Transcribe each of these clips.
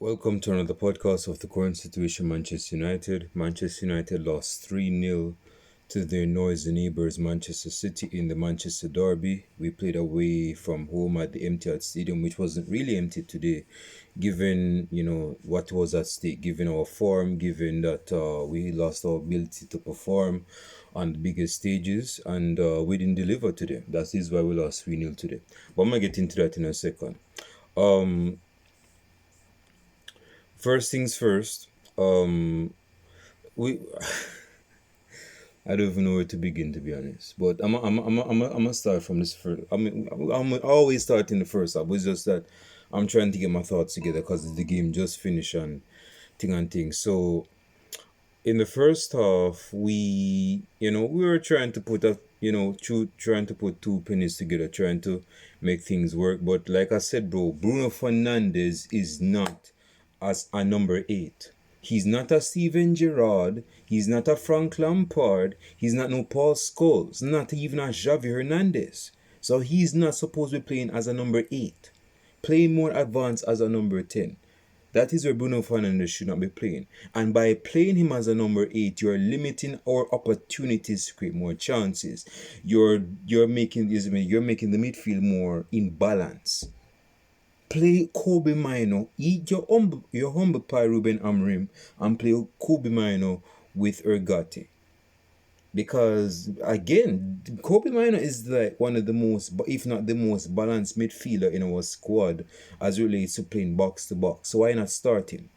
Welcome to another podcast of the current situation, Manchester United. Manchester United lost 3-0 to their noisy neighbours, Manchester City, in the Manchester Derby. We played away from home at the Etihad Stadium, which wasn't really empty today, given, what was at stake, given our form, given that we lost our ability to perform on the biggest stages, and we didn't deliver today. That is why we lost 3-0 today. But I'm going to get into that in a second. First things first, we I don't even know where to begin, to be honest. But I'm gonna start from this first. I'm always start in the first half. It's just that I'm trying to get my thoughts together because the game just finished and thing. So in the first half, we were trying to put trying to put two pennies together, trying to make things work. But like I said, bro, Bruno Fernandes is not as a number 8. He's not a Steven Gerrard. He's not a Frank Lampard. He's not no Paul Scholes. Not even a Xavi Hernandez. So he's not supposed to be playing as a number 8. Playing more advanced as a number 10. That is where Bruno Fernandes should not be playing. And by playing him as a number 8, you're limiting our opportunities to create more chances. You're making the midfield more in balance. Play Kobe Mino. Eat your humble pie Ruben Amorim and play Kobe Mino with Ergati. Because again, Kobe Mino is like one of the most, if not the most balanced midfielder in our squad as relates to playing box to box. So why not start him?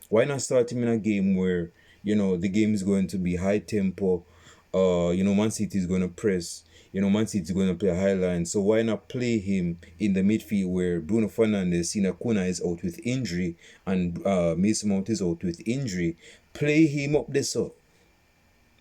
Why not start him in a game where the game is going to be high tempo? Man City is going to press. Man City is going to play a high line. So why not play him in the midfield where Bruno Fernandes, Sina Kuna is out with injury and Mason Mount is out with injury? Play him up this up.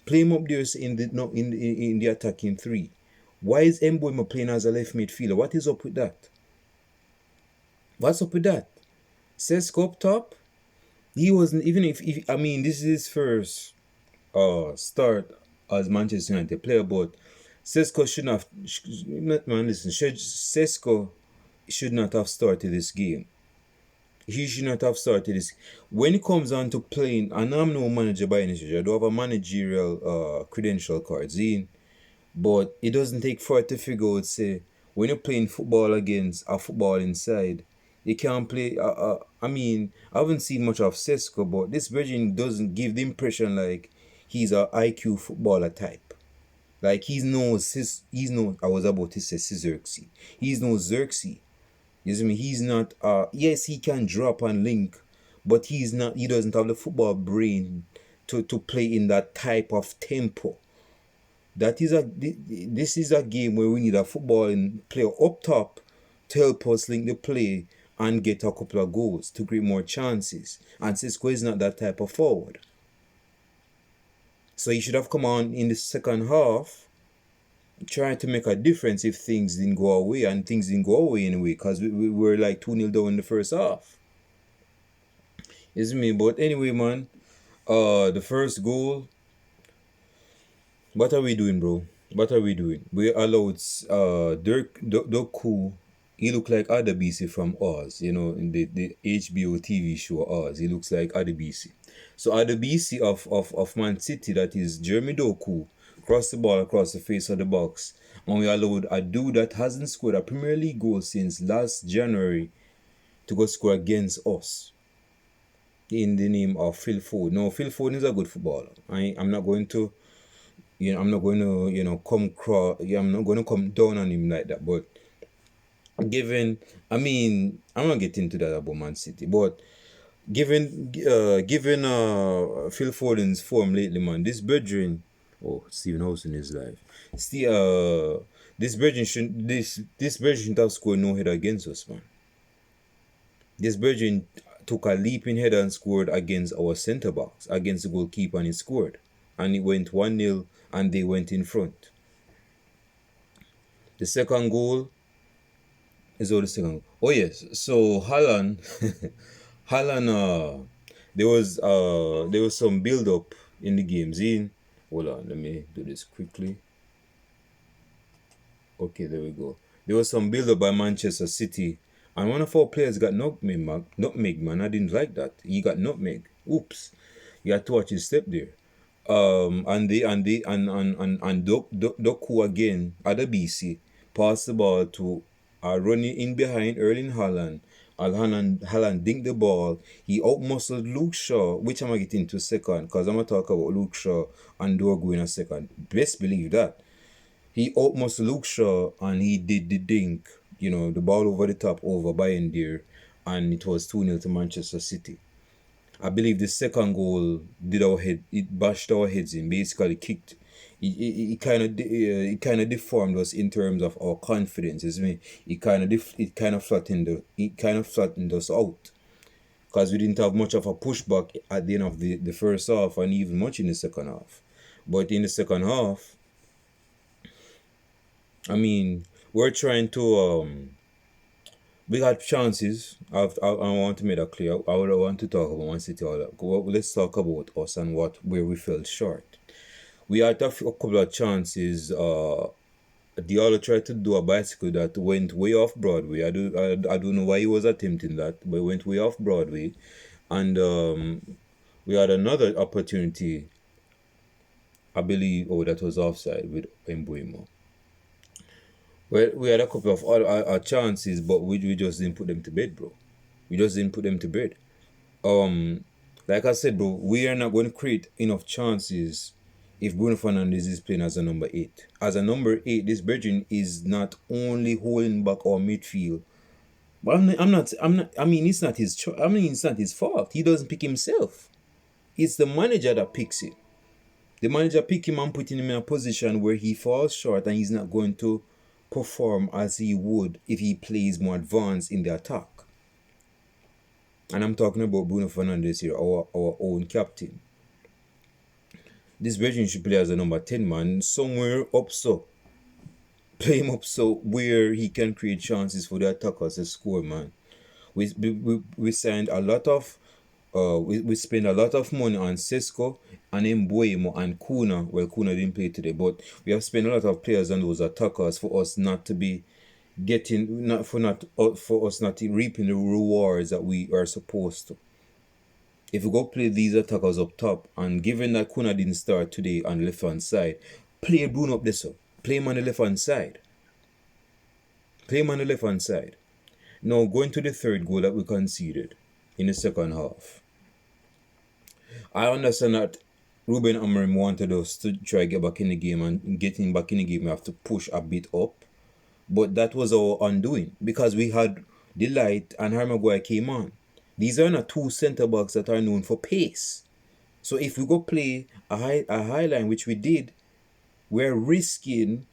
Play him up there in the attacking 3. Why is Mbeumo playing as a left midfielder? What is up with that? What's up with that? Sesko up top? He wasn't, even if this is his first start as Manchester United player, but Sesko Sesko should not have started this game. He should not have started this. When it comes on to playing, and I'm no manager by any stretch, I don't have a managerial credential card, but it doesn't take far to figure out, say, when you're playing football against a football inside, you can't play. I haven't seen much of Sesko, but this version doesn't give the impression like he's a IQ footballer type. Like I was about to say Xerxes. He's no Xerxes. You see me? He's not. Yes, he can drop and link, but he's not. He doesn't have the football brain to play in that type of tempo. This is a game where we need a footballing player up top to help us link the play and get a couple of goals to create more chances. And Sesko is not that type of forward. So he should have come on in the second half, trying to make a difference if things didn't go away, and things didn't go away anyway, because we were like 2-0 down in the first half. It's me. But anyway, man, the first goal. What are we doing, bro? What are we doing? We allowed Dorgu. He looked like Adebisi from Oz, in the HBO TV show Oz. He looks like Adebisi. So Adebisi of Man City, that is Jeremy Doku, crossed the ball across the face of the box. And we allowed a dude that hasn't scored a Premier League goal since last January to go score against us in the name of Phil Foden. No, Phil Foden is a good footballer. I'm not going to I'm not going to come down on him like that. But I'm gonna get into that about Man City, but given Phil Foden's form lately, man, this brethren, Stephen Housen is live. This brethren shouldn't have scored no header against us, man. This brethren took a leaping header and scored against our centre backs, against the goalkeeper, and he scored, and it went 1-0, and they went in front. The second goal. Oh yes, so Haaland, there was some build up in the game. Hold on, let me do this quickly. Okay, there we go. There was some build up by Manchester City And one of our players got nutmeg, man. I didn't like that. He got nutmeg. Oops. You had to watch his step there. And Doku again at the BC passed the ball to running in behind Erling Haaland. Haaland dinked the ball. He outmuscled Luke Shaw, which I'm gonna get into second, because I'm gonna talk about Luke Shaw and Dorgu in a second. Best believe that. He outmuscled Luke Shaw and he did the dink, the ball over the top over Bayern there, and it was 2-0 to Manchester City. I believe the second goal it bashed our heads in, basically kicked. It kind of deformed us in terms of our confidence. It kind of flattened us out, because we didn't have much of a pushback at the end of the first half, and even much in the second half. But in the second half, I mean, we're trying to we had chances. I want to make that clear. I would want to talk about Man City. All that. Let's talk about us and where we fell short. We had a couple of chances. Diallo tried to do a bicycle that went way off Broadway. I don't know why he was attempting that, but it went way off Broadway. And we had another opportunity. I believe, that was offside with Mbuemo. Well, we had a couple of other chances, but we just didn't put them to bed, bro. We just didn't put them to bed. Like I said, bro, we are not going to create enough chances if Bruno Fernandes is playing as a number 8. As a number 8, this Virgin is not only holding back our midfield, but I mean, it's not his choice. I mean, it's not his fault. He doesn't pick himself. It's the manager that picks it. The manager pick him and put him in a position where he falls short and he's not going to perform as he would if he plays more advanced in the attack. And I'm talking about Bruno Fernandes here, our own captain. This Virgin should play as a number 10 man, somewhere up so. Play him up so where he can create chances for the attackers to score, man. We signed a lot of we spend a lot of money on Sesko and Mbuemo and Kuna. Well, Kuna didn't play today, but we have spent a lot of players on those attackers for us not to be for us not reaping the rewards that we are supposed to. If we go play these attackers up top, and given that Kuna didn't start today on the left hand side, play Bruno up this up. Play him on the left hand side. Play him on the left hand side. Now going to the third goal that we conceded in the second half. I understand that Ruben Amorim wanted us to try get back in the game, and getting back in the game we have to push a bit up. But that was our undoing, because we had Delight and Harry Maguire came on. These are not two centre-backs that are known for pace. So if we go play a high line, which we did, we're risking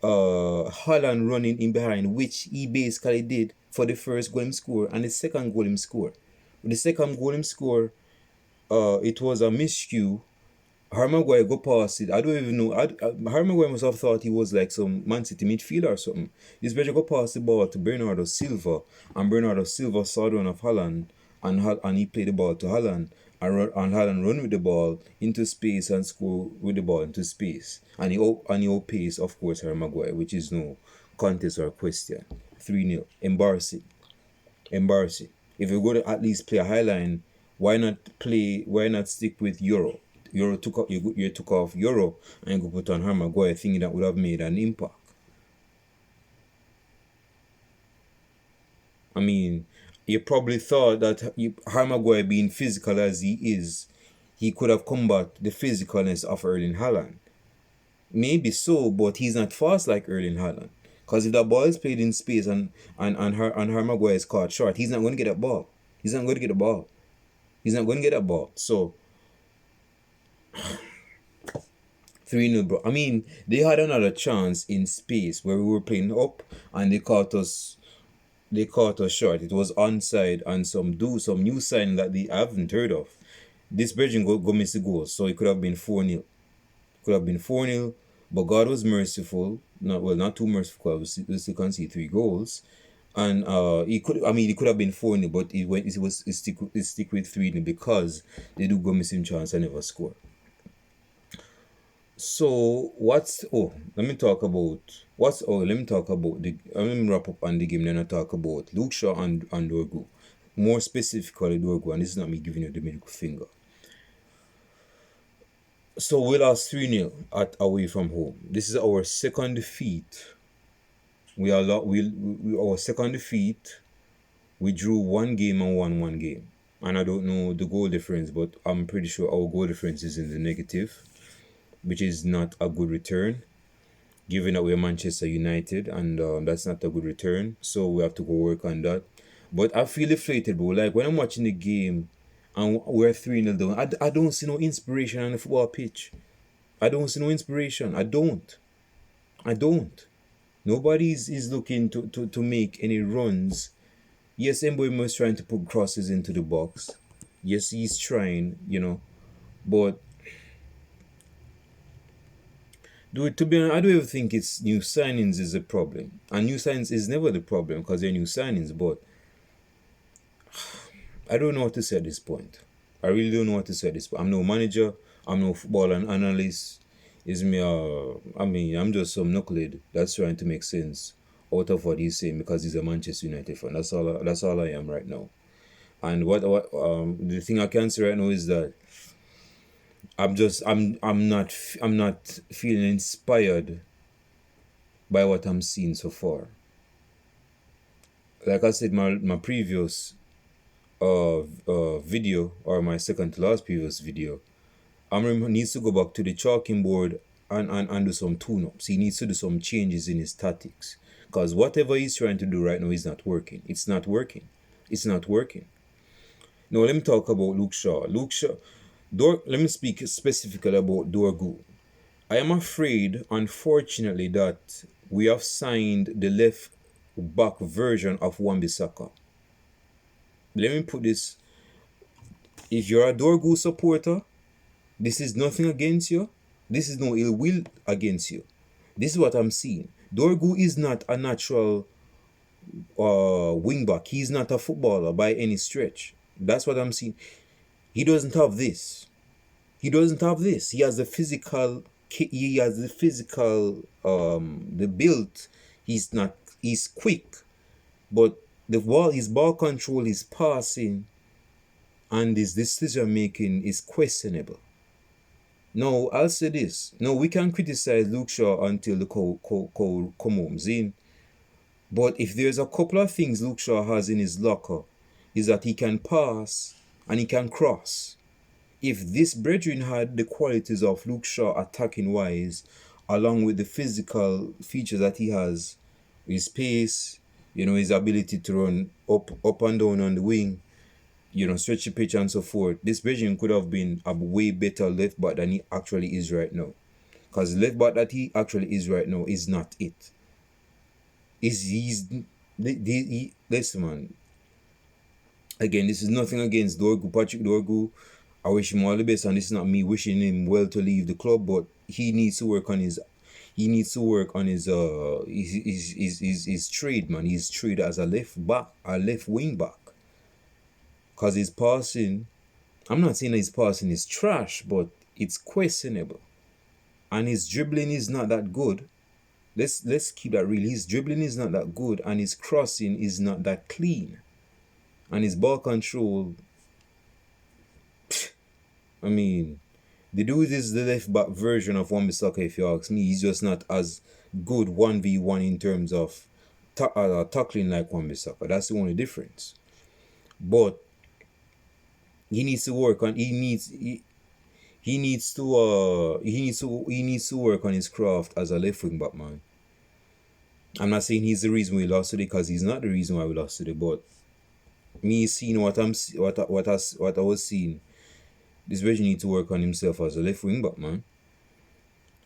Haaland running in behind, which he basically did for the first goal him score and the second goal him score. The second goal him score, it was a miscue. Harry Maguire go past it. I don't even know. Harry Maguire must have thought he was like some Man City midfielder or something. This better go past the ball to Bernardo Silva, and Bernardo Silva saw the one of Haaland, and he played the ball to Haaland, and Haaland run with the ball into space and score with the ball into space. And he outpaced, of course, Harry Maguire, which is no contest or question. 3-0. Embarrassing. If you're going to at least play a high line, why not stick with Euro? You took off Euro and go put on Harry Maguire, thinking that would have made an impact. I mean, you probably thought that Harry Maguire, being physical as he is, he could have combated the physicalness of Erling Haaland. Maybe so, but he's not fast like Erling Haaland. Because if that ball is played in space and Harry Maguire is caught short, he's not going to get that ball. He's not going to get that ball. So 3-0, bro. I mean, they had another chance in space where we were playing up and they caught us short. It was onside and some new sign that they haven't heard of. This Belgian go miss the goal, so it could have been 4-0. But God was merciful. Not too merciful. We still can see 3 goals. And it could have been 4-0, but it stick with 3-0 because they do go missing chance and never score. So let me talk about let me talk about the let me wrap up on the game, then I talk about Luke Shaw and Dorgu. More specifically Dorgu, and this is not me giving you the middle finger. So we lost 3-0 at away from home. This is our second defeat. Our second defeat. We drew one game and won one game. And I don't know the goal difference, but I'm pretty sure our goal difference is in the negative, which is not a good return, given that we're Manchester United, and that's not a good return. So we have to go work on that. But I feel deflated, bro. Like when I'm watching the game and we're 3-0 down, I don't see no inspiration on the football pitch. I don't see no inspiration. I don't. Nobody is looking to make any runs. Yes, Mbeumo is trying to put crosses into the box. Yes, he's trying, But to be honest, I don't even think it's new signings is a problem. And new signings is never the problem because they're new signings. But I don't know what to say at this point. I really don't know what to say at this point. I'm no manager. I'm no football analyst. I'm just some knucklehead that's trying to make sense out of what he's saying because he's a Manchester United fan. That's all I am right now. And what the thing I can say right now is that I'm not feeling inspired by what I'm seeing so far. Like I said, my previous video, or my second to last previous video, Amram needs to go back to the chalking board and do some tune-ups. He needs to do some changes in his tactics. Because whatever he's trying to do right now is not working. It's not working. Now let me talk about Luke Shaw. Let me speak specifically about Dorgu. I am afraid, unfortunately, that we have signed the left back version of Wan-Bissaka. Let me put this. If you're a Dorgu supporter, this is nothing against you. This is no ill will against you. This is what I'm seeing. Dorgu is not a natural wing back. He's not a footballer by any stretch. That's what I'm seeing. He doesn't have this. He has the physical. The build. He's quick, but his ball control, his passing, and his decision making is questionable. No, I'll say this. No, we can criticize Luke Shaw until the cow comes in. But if there's a couple of things Luke Shaw has in his locker, is that he can pass and he can cross. If this brethren had the qualities of Luke Shaw attacking wise, along with the physical features that he has, his pace, his ability to run up and down on the wing, stretch the pitch and so forth, this brethren could have been a way better left back than he actually is right now. Because the left back that he actually is right now is not it. Listen, man. Again, this is nothing against Dorgu, Patrick Dorgu. I wish him all the best, and this is not me wishing him well to leave the club, but he needs to work on his trade, man. His trade as a left wing back. Cause his passing, I'm not saying that his passing is trash, but it's questionable. And his dribbling is not that good. Let's keep that real. His dribbling is not that good, and his crossing is not that clean. And his ball control, the dude is the left back version of Wan-Bissaka, if you ask me. He's just not as good 1v1 in terms of tackling like Wan-Bissaka. That's the only difference. But he needs to work on. He needs to work on his craft as a left wing back, man. I'm not saying he's the reason we lost today, because he's not the reason why we lost today. But me seeing what I was seeing, this version need to work on himself as a left wing back, man.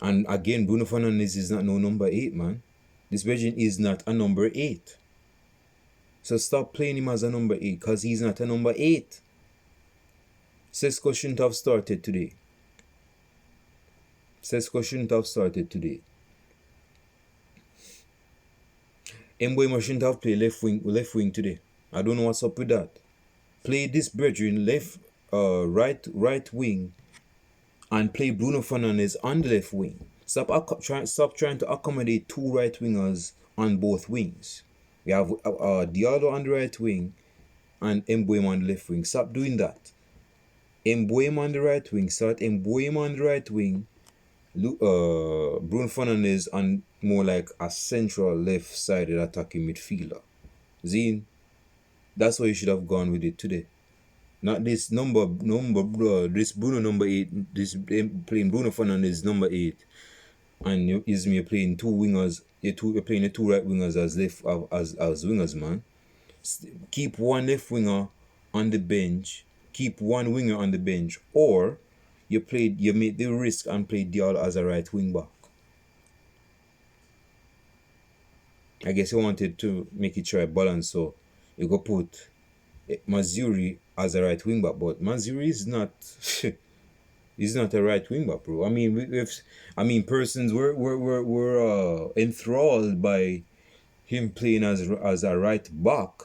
And again, Bruno Fernandes is not no number 8, man. This version is not a number 8. So stop playing him as a number 8, because he's not a number 8. Sesko shouldn't have started today. Mbeumo shouldn't have played left wing today. I don't know what's up with that. Play this brethren right wing and play Bruno Fernandes on the left wing. Stop trying to accommodate two right wingers on both wings. We have Diallo on the right wing and Mbuemo on the left wing. Stop doing that. Mbuemo on the right wing. Start Mbuemo on the right wing. Bruno Fernandes on more like a central left-sided attacking midfielder. Zine, that's why you should have gone with it today. Not this this Bruno number 8, this playing Bruno Fernandes number 8, and you're playing two wingers. You're playing the two right wingers as wingers, man. Keep one left winger on the bench. Keep one winger on the bench, or you made the risk and played Diallo as a right wing back. I guess you wanted to make it try balance, so you go put Mazuri as a right wing back, but Mazuri is not he's not a right wing back, bro. I mean, persons were enthralled by him playing as a right back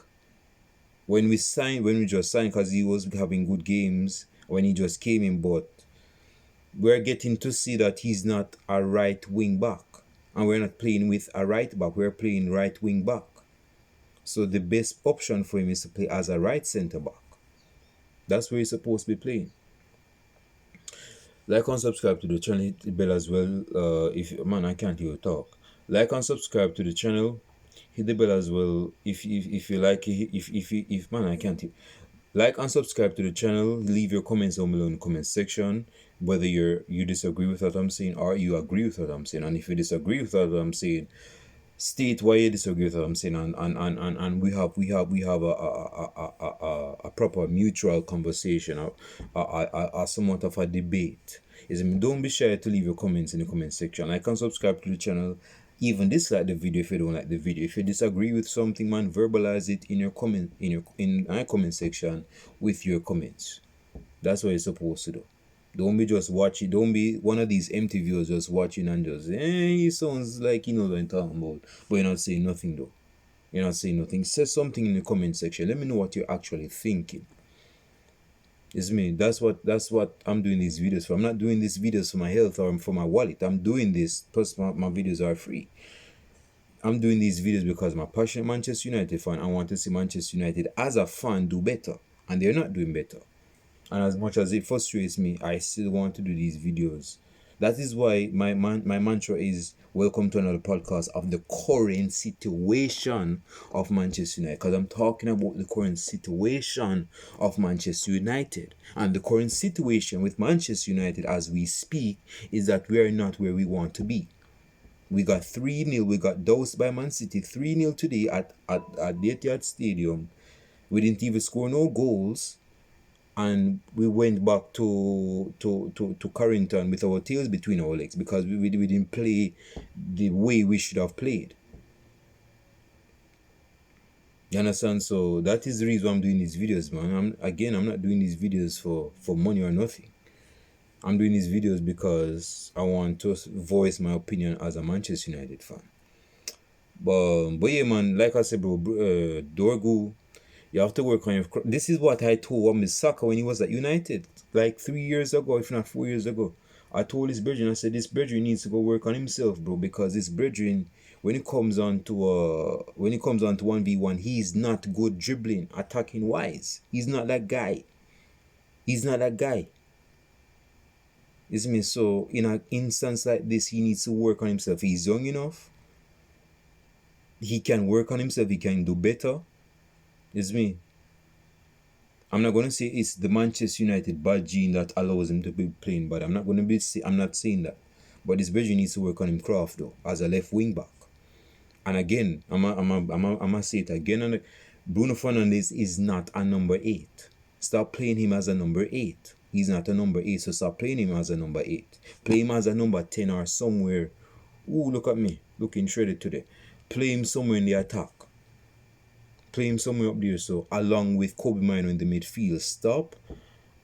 when we just signed, because he was having good games when he just came in, but we're getting to see that he's not a right wing back, and we're not playing with a right back, we're playing right wing back. So the best option for him is to play as a right centre back. That's where he's supposed to be playing. Like and subscribe to the channel, hit the bell as well. I can't hear you talk. Like and subscribe to the channel, hit the bell as well. If you like it, if I can't hear. Like and subscribe to the channel. Leave your comments down below in the comment section, whether you disagree with what I'm saying or you agree with what I'm saying. And if you disagree with what I'm saying, state why you disagree with what I'm saying, and we have a proper mutual conversation, a somewhat of a debate. Don't be shy to leave your comments in the comment section. Like and subscribe to the channel. Even dislike the video if you don't like the video. If you disagree with something, man, verbalize it in your comment in my comment section with your comments. That's what you're supposed to do. Don't be just watching. Don't be one of these empty viewers just watching and just, he sounds like he knows what I'm talking about. But you're not saying nothing though. You're not saying nothing. Say something in the comment section. Let me know what you're actually thinking. It's me. That's what I'm doing these videos for. I'm not doing these videos for my health or for my wallet. I'm doing this, plus my videos are free. I'm doing these videos because I'm a passionate Manchester United fan. I want to see Manchester United as a fan do better. And they're not doing better. And as much as it frustrates me, I still want to do these videos. That is why my mantra is welcome to another podcast of the current situation of Manchester United. Because I'm talking about the current situation of Manchester United. And the current situation with Manchester United as we speak is that we are not where we want to be. We got 3-0. We got doused by Man City 3-0 today at the Etihad Stadium. We didn't even score no goals. And we went back to Carrington with our tails between our legs because we didn't play the way we should have played. You understand? So that is the reason I'm doing these videos, man. I'm not doing these videos for money or nothing. I'm doing these videos because I want to voice my opinion as a Manchester United fan. But yeah, man, like I said, bro, Dorgu, you have to work on your... This is what I told Wan-Bissaka when he was at United, like 3 years ago, if not 4 years ago. I told his brethren, I said, this brethren needs to go work on himself, bro, because this brethren, when it comes on to 1v1, he's not good dribbling, attacking wise. He's not that guy. He's not that guy. It's me. So in an instance like this, he needs to work on himself. He's young enough. He can work on himself. He can do better. It's me. I'm not going to say it's the Manchester United bad gene that allows him to be playing bad. I'm not saying that. But this Belgian needs to work on him craft though, as a left wing back. And again, I'm gonna say it again. And Bruno Fernandes is not a number 8. Stop playing him as a number 8. He's not a number 8, so stop playing him as a number 8. Play him as a number 10 or somewhere. Ooh, look at me, looking shredded today. Play him somewhere in the attack. Play him somewhere up there, so along with Kobe Mino in the midfield. Stop.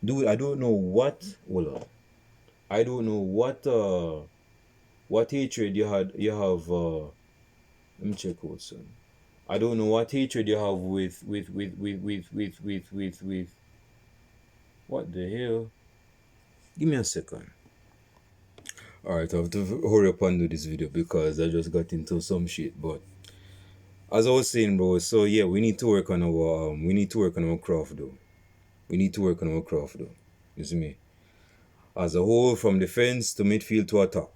Do it. I don't know what. Hold on. I don't know what hatred you have. Let me check out, son. I don't know what hatred you have with what the hell? Give me a second. Alright, I have to hurry up and do this video because I just got into some shit. But as I was saying, bro, so yeah, we need to work on our craft though. We need to work on our craft though. You see me? As a whole, from defense to midfield to attack.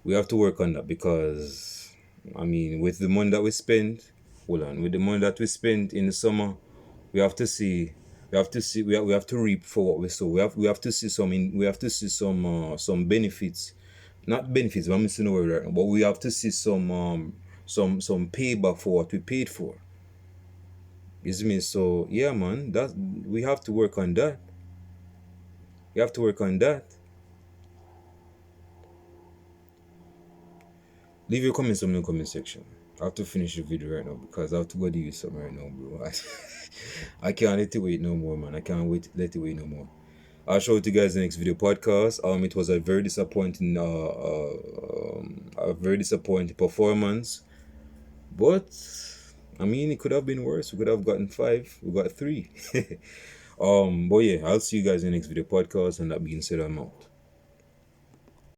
We have to work on that because I mean with the money that we spent, hold on, with the money that we spent in the summer, we have to see we have to reap for what we sow. We have to see some benefits. Not benefits, but I'm missing the word right now, but we have to see some payback for what we paid for. You see me? So yeah man, that we have to work on that. We have to work on that. Leave your comments in the comment section. I have to finish the video right now because I have to go do something right now, bro. I can't let it wait no more, man. I can't let it wait no more. I'll show it to you guys in the next video podcast. It was a very disappointing performance. But I mean it could have been worse. We could have gotten 5. We got 3. But yeah, I'll see you guys in the next video podcast, and that being said, I'm out.